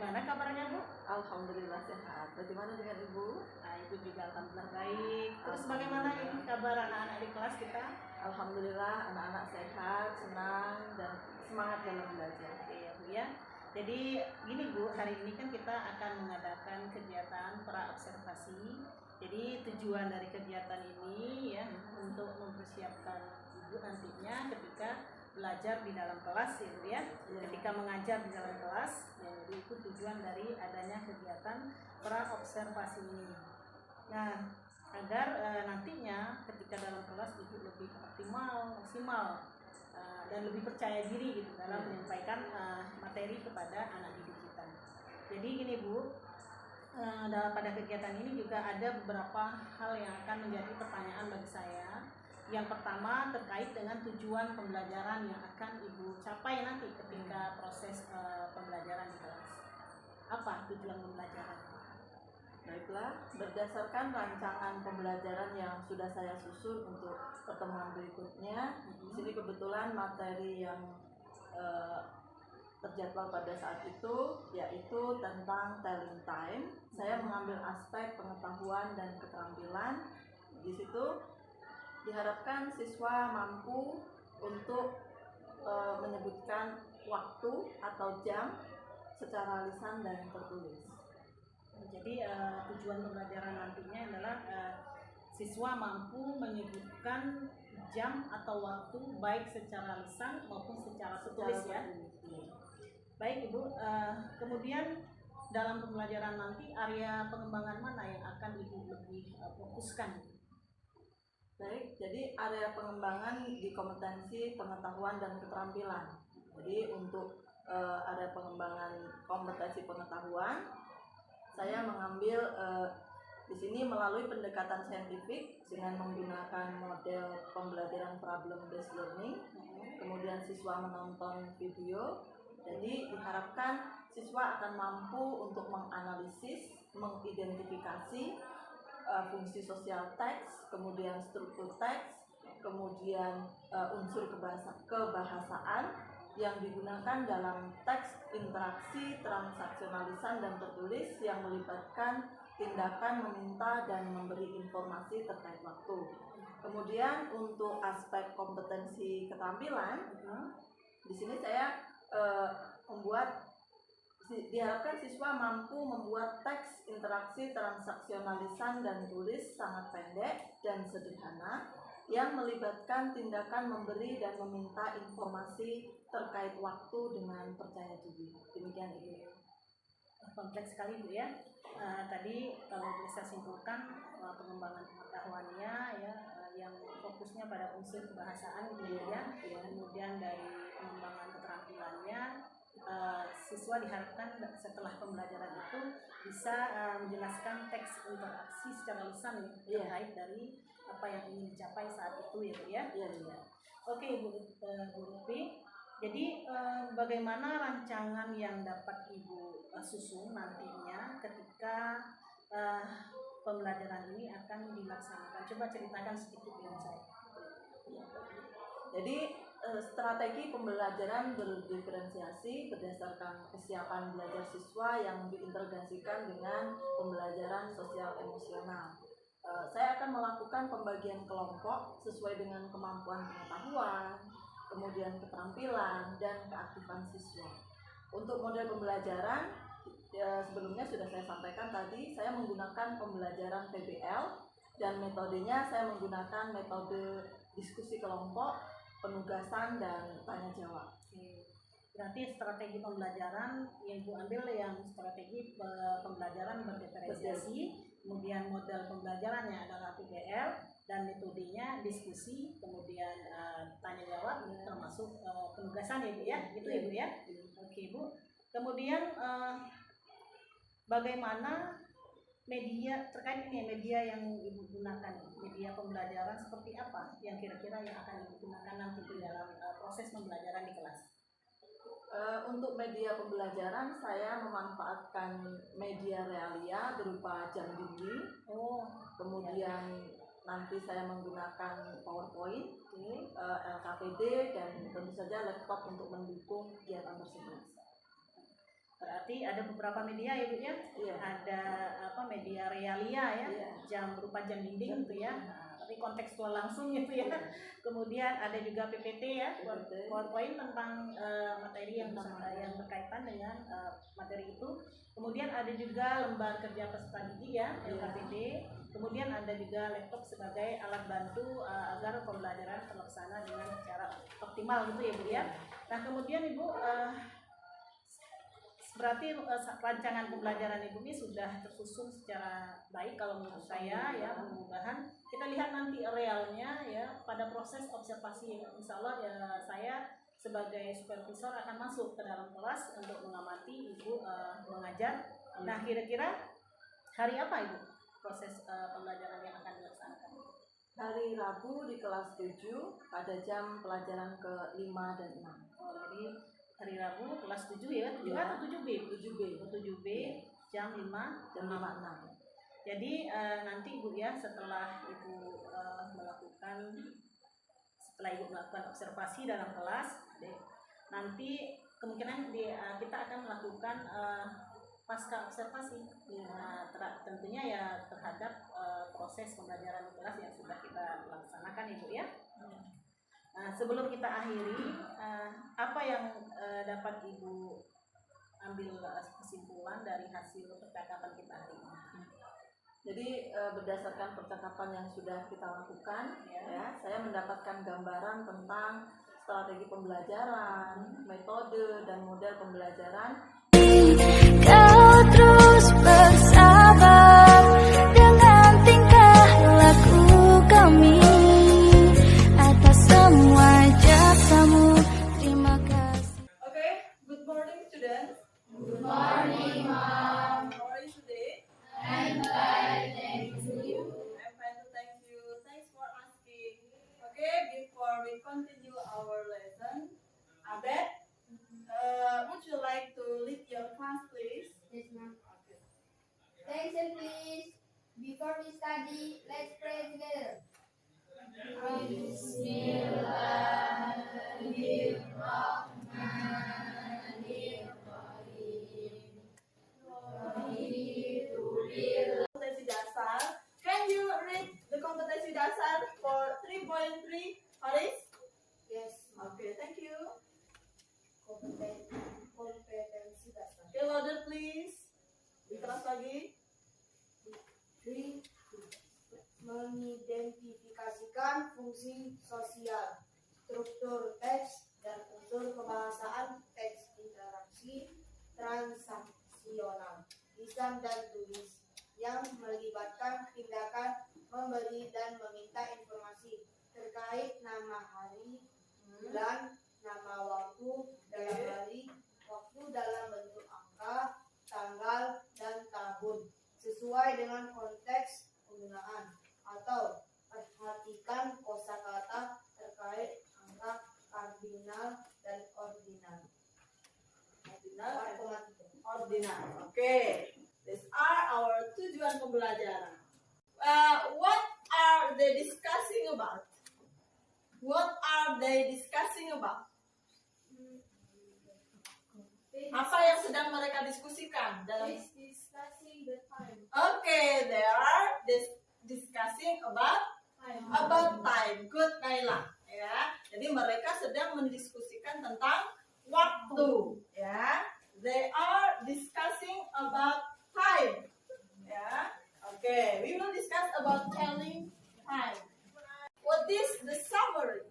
Bagaimana kabarnya Bu? Alhamdulillah sehat. Bagaimana dengan Ibu? Nah, Ibu juga alhamdulillah baik. Terus bagaimana ini kabar anak-anak di kelas kita? Alhamdulillah anak-anak sehat, senang dan semangat dalam belajar. Oke ya Bu ya. Jadi gini Bu, hari ini kan kita akan mengadakan kegiatan pra-observasi. Jadi tujuan dari kegiatan ini ya untuk mempersiapkan Ibu nantinya ketika belajar di dalam kelas ya Bu ya. Ketika mengajar di dalam kelas ya, jadi itu tujuan dari adanya kegiatan pra-observasi ini. Nah, agar nantinya ketika dalam kelas Ibu lebih optimal, maksimal dan lebih percaya diri gitu dalam menyampaikan materi kepada anak didik kita. Jadi gini Bu, pada kegiatan ini juga ada beberapa hal yang akan menjadi pertanyaan bagi saya. Yang pertama terkait dengan tujuan pembelajaran yang akan Ibu capai nanti ketika proses pembelajaran di kelas. Apa tujuan pembelajaran? Baiklah, berdasarkan rancangan pembelajaran yang sudah saya susun untuk pertemuan berikutnya, di sini kebetulan materi yang terjadwal pada saat itu yaitu tentang telling time. Saya mengambil aspek pengetahuan dan keterampilan. Di situ diharapkan siswa mampu untuk menyebutkan waktu atau jam secara lisan dan tertulis. Jadi tujuan pembelajaran nantinya adalah siswa mampu menyebutkan jam atau waktu baik secara lisan maupun secara tertulis ya. Baik Ibu, kemudian dalam pembelajaran nanti area pengembangan mana yang akan Ibu lebih fokuskan? Baik, jadi area pengembangan di kompetensi pengetahuan dan keterampilan. Jadi untuk area pengembangan kompetensi pengetahuan, saya mengambil di sini melalui pendekatan saintifik dengan menggunakan model pembelajaran problem based learning. Kemudian siswa menonton video. Jadi diharapkan siswa akan mampu untuk menganalisis, mengidentifikasi fungsi sosial teks, kemudian struktur teks, kemudian unsur kebahasaan yang digunakan dalam teks interaksi transaksional lisan dan tertulis yang melibatkan tindakan meminta dan memberi informasi terkait waktu. Kemudian untuk aspek kompetensi keterampilan, di sini saya diharapkan siswa mampu membuat teks interaksi transaksional lisan dan tulis sangat pendek dan sederhana yang melibatkan tindakan memberi dan meminta informasi terkait waktu dengan percaya diri. Demikian Ibu. Kompleks sekali Bu ya. Tadi kalau bisa simpulkan pengembangan pengetahuannya ya yang fokusnya pada unsur kebahasaan kemudian dari pengembangan keterampilannya siswa diharapkan setelah pembelajaran itu bisa menjelaskan teks interaksi secara lisan terkait dari apa yang ingin dicapai saat itu ya Bu ya. Oke Bu Lutfi. Jadi bagaimana rancangan yang dapat Ibu susun nantinya ketika pembelajaran ini akan dilaksanakan? Coba ceritakan sedikit dengan saya. Jadi strategi pembelajaran berdiferensiasi berdasarkan kesiapan belajar siswa yang diintegrasikan dengan pembelajaran sosial emosional. Saya akan melakukan pembagian kelompok sesuai dengan kemampuan pengetahuan, kemudian keterampilan, dan keaktifan siswa. Untuk model pembelajaran, sebelumnya sudah saya sampaikan tadi, saya menggunakan pembelajaran PBL, dan metodenya saya menggunakan metode diskusi kelompok, penugasan, dan tanya jawab. Berarti strategi pembelajaran yang Ibu ambil yang strategi pembelajaran berdiferensiasi, kemudian model pembelajarannya adalah PBL, dan metodenya diskusi, kemudian tanya jawab, termasuk penugasan ya Bu ya, gitu ya Bu ya. Oke Bu. Kemudian bagaimana media terkait ini media yang Ibu gunakan, media pembelajaran seperti apa yang kira-kira yang akan Ibu gunakan nanti di dalam proses pembelajaran di kelas? Untuk media pembelajaran saya memanfaatkan media realia berupa jam dinding. Kemudian nanti saya menggunakan PowerPoint, LKPD, dan tentu saja laptop untuk mendukung kegiatan tersebut. Berarti ada beberapa media ya Bu ya. Iya. Ada media realia ya, Iya. jam berupa jam dinding gitu ya. Tapi kontekstual langsung gitu ya. Kemudian ada juga PPT ya, PPT. PowerPoint tentang materi yang berkaitan dengan materi itu. Kemudian ada juga lembar kerja peserta didik ya, LKPD. Kemudian ada juga laptop sebagai alat bantu agar pembelajaran terlaksana dengan cara optimal gitu ya Bu ya. Nah kemudian Ibu berarti rancangan pembelajaran Ibu ini sudah tersusun secara baik kalau menurut saya ya. Mudah-mudahan kita lihat nanti realnya ya pada proses observasi. Insya Allah ya saya sebagai supervisor akan masuk ke dalam kelas untuk mengamati Ibu mengajar. Nah kira-kira hari apa Ibu proses pembelajaran yang akan dilaksanakan? Hari Rabu di kelas 7 pada jam pelajaran ke-5 dan 6. Oh, jadi hari Rabu kelas 7 ya, 7 atau 7B? 7B. 7B jam 5 jam 5.6. Jadi nanti Ibu ya setelah Ibu melakukan observasi dalam kelas, nanti kemungkinan kita akan melakukan pasca observasi. Nah, tentunya ya terhadap proses pembelajaran di kelas yang sudah kita laksanakan Ibu ya. Nah, sebelum kita akhiri, apa yang dapat Ibu ambil kesimpulan dari hasil percakapan kita hari ini? Jadi berdasarkan percakapan yang sudah kita lakukan, ya, saya mendapatkan gambaran tentang strategi pembelajaran, metode dan model pembelajaran. Kau terus bersabar dengan tingkah laku kami. Atas semua jasamu, terima kasih. Okay, good morning students. Good morning, Mom. How are you today? I'm fine, thank you. I'm fine too, thank you. Thanks for asking. Okay, before we continue our lesson, Abed, would you like to lead your class, please? Yes, ma'am. Okay. Thanks and please. Before we study, let's pray together. Kompetensi dasar. Can you read the kompetensi dasar for 3.3, Haris? Yes, Okay, thank you. kompetensi dasar. Okay, louder please. Dikeras lagi. 3. Mengidentifikasikan fungsi sosial, struktur teks, dan unsur kebahasaan teks interaksi transaksional, lisan dan tulis, yang melibatkan tindakan memberi dan meminta informasi terkait nama hari, bulan, nama waktu dalam hari, waktu dalam bentuk angka, tanggal, dan tahun, sesuai dengan konteks penggunaan, atau perhatikan kosakata terkait angka kardinal dan ordinal. Ordinal. Okay. These are our tujuan pembelajaran. What are they discussing about? What are they discussing about? Apa yang sedang mereka diskusikan dalam? Discussing the time. Okay, they are discussing about time. Good, Naila. Ya, jadi mereka sedang mendiskusikan tentang waktu. Ya, they are discussing about time. Ya, okay. We will discuss about telling time. What is the summary?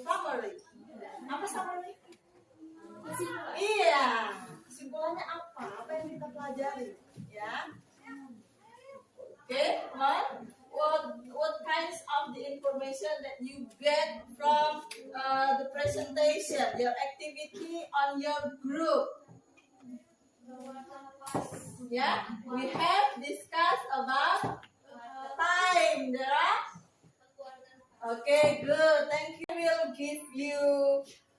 Summary. Apa summary? Iya. Kesimpulannya apa? Apa yang kita pelajari? Ya. Okay, what kinds of the information that you get from the presentation, your activity on your group? Yeah, we have discussed about time, Dara. Okay, good. Thank you. I will give you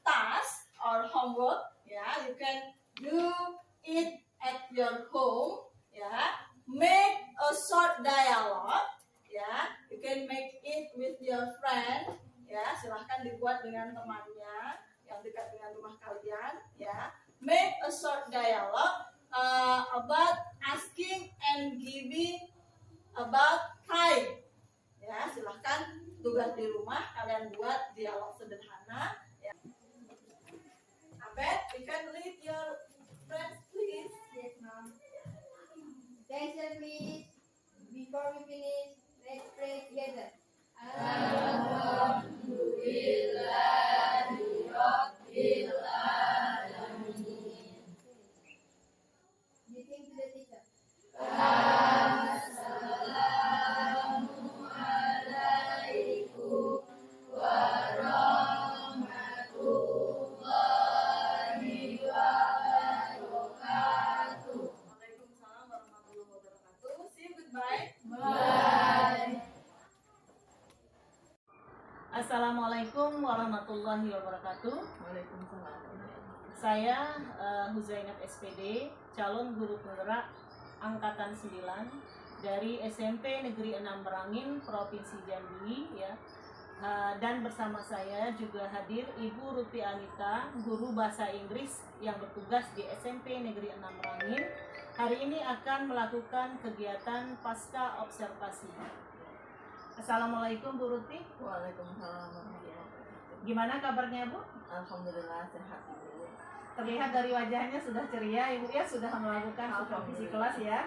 task or homework. Yeah, you can do it at your home. Yeah, make a short dialogue. Ya, you can make it with your friend. Ya, silahkan dibuat dengan temannya yang dekat dengan rumah kalian. Ya, make Saya Huzainat SPD, calon guru penggerak angkatan 9 dari SMP Negeri 6 Merangin, Provinsi Jambi ya. Dan bersama saya juga hadir Ibu Ruti Anita, guru bahasa Inggris yang bertugas di SMP Negeri 6 Merangin. Hari ini akan melakukan kegiatan pasca observasi. Assalamualaikum Bu Ruti. Waalaikumsalam warahmatullahi wabarakatuh. Gimana kabarnya Bu? Alhamdulillah sehat Ibu. Terlihat dari wajahnya sudah ceria, Ibu ya, sudah melakukan supervisi kelas ya.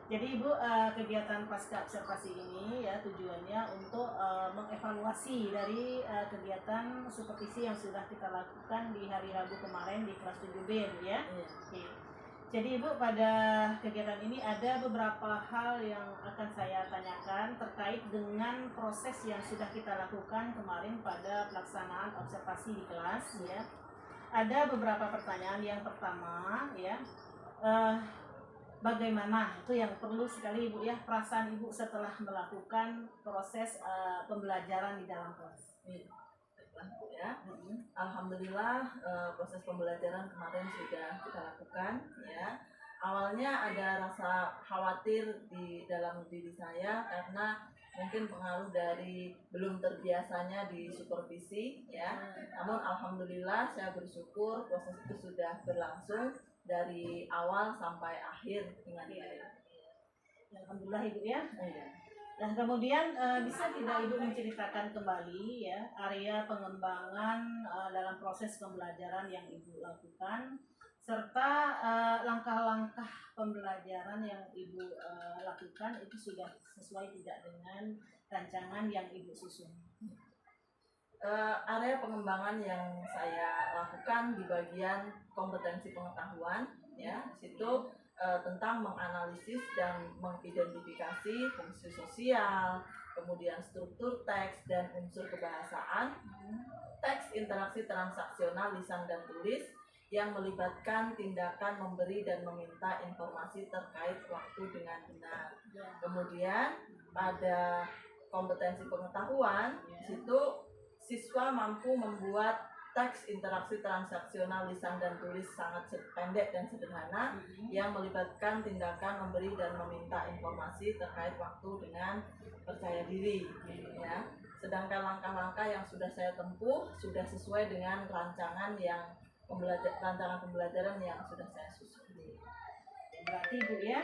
Jadi Ibu, kegiatan pasca observasi ini ya tujuannya untuk mengevaluasi dari kegiatan supervisi yang sudah kita lakukan di hari Rabu kemarin di kelas 7B ya. Oke. Jadi Ibu, pada kegiatan ini ada beberapa hal yang akan saya tanyakan terkait dengan proses yang sudah kita lakukan kemarin pada pelaksanaan observasi di kelas ya. Ada beberapa pertanyaan. Yang pertama ya, bagaimana itu yang perlu sekali Ibu ya, perasaan Ibu setelah melakukan proses pembelajaran di dalam kelas. Baiklah Bu ya. Alhamdulillah proses pembelajaran kemarin sudah kita lakukan ya. Awalnya ada rasa khawatir di dalam diri saya karena mungkin pengaruh dari belum terbiasanya di supervisi ya. Namun alhamdulillah saya bersyukur proses itu sudah berlangsung dari awal sampai akhir dengan baik. Alhamdulillah Ibu ya. Nah kemudian bisa tidak Ibu menceritakan kembali ya area pengembangan dalam proses pembelajaran yang Ibu lakukan serta langkah-langkah pembelajaran yang Ibu lakukan itu sudah sesuai tidak dengan rancangan yang Ibu susun? Area pengembangan yang saya lakukan di bagian kompetensi pengetahuan ya, situ tentang menganalisis dan mengidentifikasi fungsi sosial, kemudian struktur teks dan unsur kebahasaan, teks interaksi transaksional lisan dan tulis yang melibatkan tindakan memberi dan meminta informasi terkait waktu dengan benar. Kemudian pada kompetensi pengetahuan, situ siswa mampu membuat teks interaksi transaksional lisan dan tulis sangat pendek dan sederhana yang melibatkan tindakan memberi dan meminta informasi terkait waktu dengan percaya diri ya. Sedangkan langkah-langkah yang sudah saya tempuh sudah sesuai dengan rancangan pembelajaran yang sudah saya susun. Berarti Bu ya,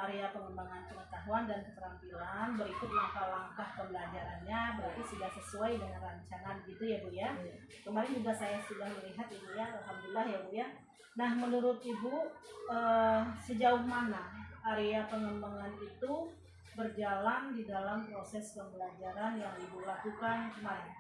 area pengembangan pengetahuan dan keterampilan berikut langkah-langkah pembelajarannya berarti sudah sesuai dengan rancangan gitu ya Bu ya. Kemarin juga saya sudah melihat Ibu ya, alhamdulillah ya Bu ya. Nah menurut Ibu sejauh mana area pengembangan itu berjalan di dalam proses pembelajaran yang Ibu lakukan kemarin?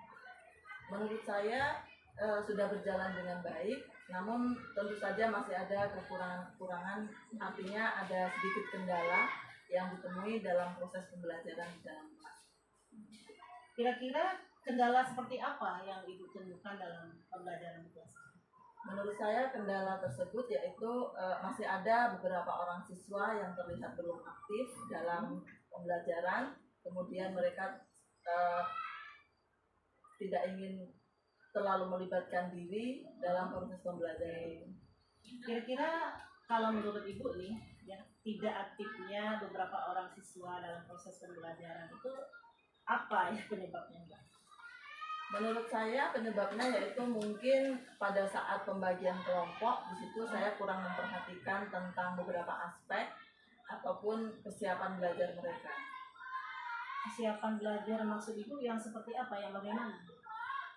Menurut saya sudah berjalan dengan baik, namun tentu saja masih ada kekurangan, artinya ada sedikit kendala yang ditemui dalam proses pembelajaran di dalam kelas. Kira-kira kendala seperti apa yang Ibu temukan dalam pembelajaran kelas? Menurut saya kendala tersebut yaitu masih ada beberapa orang siswa yang terlihat belum aktif dalam pembelajaran, kemudian mereka tidak ingin terlalu melibatkan diri dalam proses pembelajaran. Kira-kira kalau menurut Ibu nih, ya tidak aktifnya beberapa orang siswa dalam proses pembelajaran itu apa ya penyebabnya, Mbak? Menurut saya penyebabnya yaitu mungkin pada saat pembagian kelompok di situ saya kurang memperhatikan tentang beberapa aspek ataupun kesiapan belajar mereka. Kesiapan belajar maksud Ibu yang seperti apa, yang bagaimana?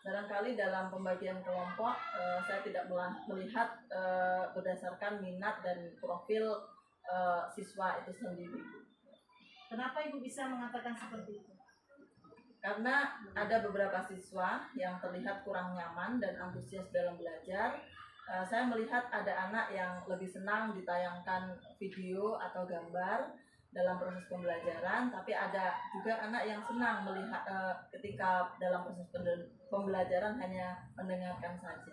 Barangkali dalam pembagian kelompok saya tidak melihat berdasarkan minat dan profil siswa itu sendiri. Kenapa Ibu bisa mengatakan seperti itu? Karena ada beberapa siswa yang terlihat kurang nyaman dan antusias dalam belajar. Saya melihat ada anak yang lebih senang ditayangkan video atau gambar dalam proses pembelajaran, tapi ada juga anak yang senang melihat ketika dalam proses pembelajaran hanya mendengarkan saja.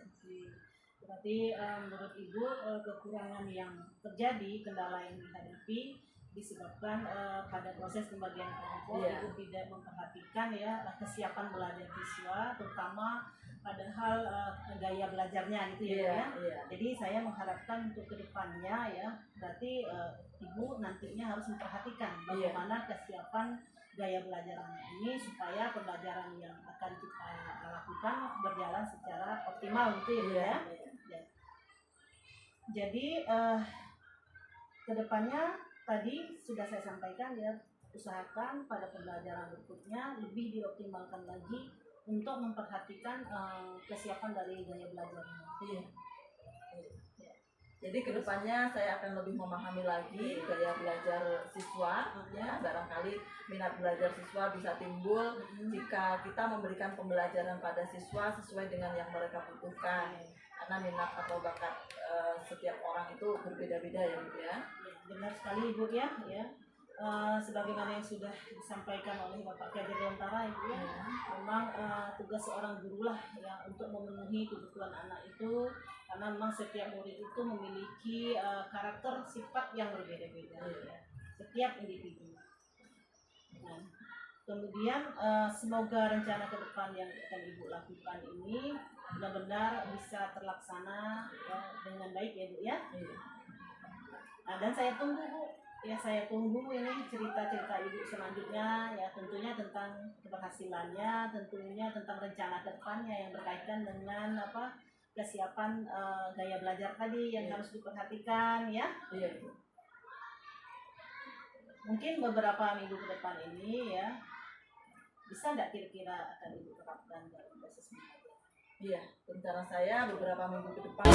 Berarti menurut Ibu kekurangan yang terjadi, kendala yang dihadapi disebabkan pada proses pembagian kelompok Iya. Ibu tidak memperhatikan ya kesiapan belajar siswa, terutama pada hal gaya belajarnya gitu ya. Jadi saya mengharapkan untuk kedepannya ya, berarti Ibu nantinya harus memperhatikan bagaimana kesiapan gaya belajar anak ini supaya pembelajaran yang akan kita lakukan berjalan secara optimal gitu ya. Jadi kedepannya tadi sudah saya sampaikan ya, usahakan pada pembelajaran berikutnya lebih dioptimalkan lagi untuk memperhatikan kesiapan dari gaya belajarnya. Jadi kedepannya saya akan lebih memahami lagi gaya belajar siswa, ya barangkali minat belajar siswa bisa timbul jika kita memberikan pembelajaran pada siswa sesuai dengan yang mereka butuhkan. Karena minat atau bakat setiap orang itu berbeda-beda ya Bu ya. Benar sekali Ibu ya. Sebagaimana yang sudah disampaikan oleh Bapak Ki Hajar Dewantara Ibu ya, memang tugas seorang guru lah ya untuk memenuhi kebutuhan anak itu, karena memang setiap murid itu memiliki karakter sifat yang berbeda-beda ya, setiap individu. Nah, kemudian semoga rencana ke depan yang akan Ibu lakukan ini benar-benar bisa terlaksana dengan baik ya Bu ya. Nah, dan saya tunggu Bu, ya saya tunggu ini cerita-cerita Ibu selanjutnya ya, tentunya tentang keberhasilannya, tentunya tentang rencana ke depannya yang berkaitan dengan kesiapan gaya belajar tadi yang harus diperhatikan ya. Mungkin beberapa minggu ke depan ini ya, bisa nggak kira-kira akan Ibu terapkan dalam proses belajar? Iya, rencana saya beberapa minggu ke depan